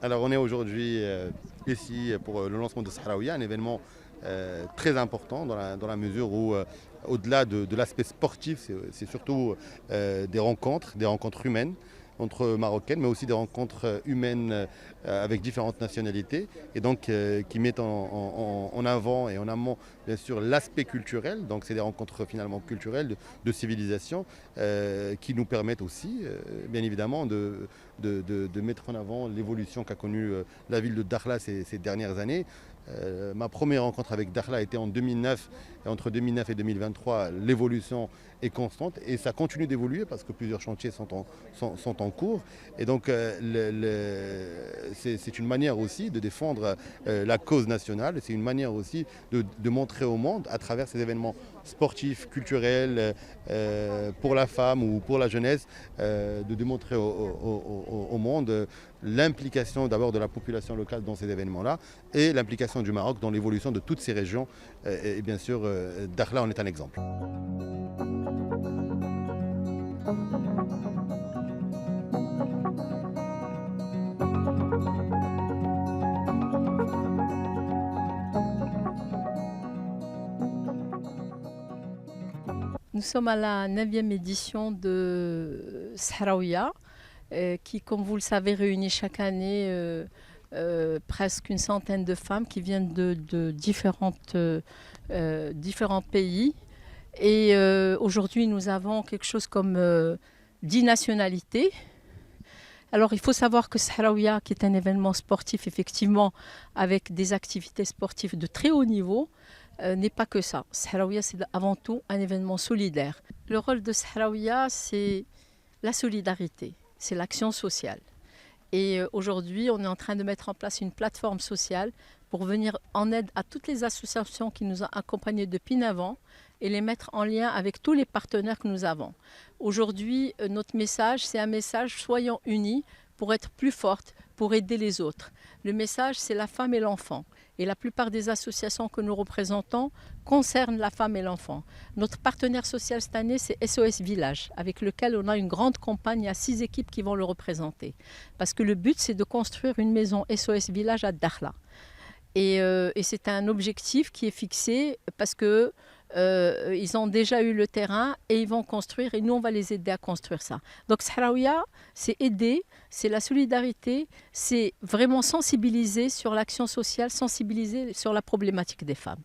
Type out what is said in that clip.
Alors on est aujourd'hui ici pour le lancement de Sahraouia, un événement très important dans la mesure où au-delà de l'aspect sportif, c'est surtout des rencontres humaines entre Marocaines, mais aussi des rencontres humaines avec différentes nationalités, et donc qui mettent en avant et en amont bien sûr l'aspect culturel. Donc c'est des rencontres finalement culturelles de civilisation qui nous permettent aussi bien évidemment de mettre en avant l'évolution qu'a connue la ville de Dakhla ces dernières années. Ma première rencontre avec Dakhla était en 2009, et entre 2009 et 2023, l'évolution est constante et ça continue d'évoluer parce que plusieurs chantiers sont en cours. Et donc c'est une manière aussi de défendre la cause nationale, c'est une manière aussi de montrer au monde à travers ces événements sportifs, culturels, pour la femme ou pour la jeunesse, de démontrer au monde l'implication d'abord de la population locale dans ces événements-là et l'implication du Maroc dans l'évolution de toutes ces régions. Et bien sûr, Dakhla en est un exemple. Nous sommes à la 9e édition de Sahraouia, qui, comme vous le savez, réunit chaque année presque une centaine de femmes qui viennent de différents pays. Et aujourd'hui, nous avons quelque chose comme 10 nationalités. Alors, il faut savoir que Sahraouia, qui est un événement sportif, effectivement, avec des activités sportives de très haut niveau, n'est pas que ça. Sahraouia, c'est avant tout un événement solidaire. Le rôle de Sahraouia, c'est la solidarité, c'est l'action sociale. Et aujourd'hui, on est en train de mettre en place une plateforme sociale pour venir en aide à toutes les associations qui nous ont accompagnés depuis 9 ans et les mettre en lien avec tous les partenaires que nous avons. Aujourd'hui, notre message, c'est un message soyons unis pour être plus fortes, pour aider les autres. Le message, c'est la femme et l'enfant. Et la plupart des associations que nous représentons concernent la femme et l'enfant. Notre partenaire social cette année, c'est SOS Village, avec lequel on a une grande campagne. Il y a 6 équipes qui vont le représenter. Parce que le but, c'est de construire une maison SOS Village à Dakhla. Et c'est un objectif qui est fixé parce que ils ont déjà eu le terrain et ils vont construire et nous on va les aider à construire ça. Donc Sahraouia, c'est aider, c'est la solidarité, c'est vraiment sensibiliser sur l'action sociale, sensibiliser sur la problématique des femmes.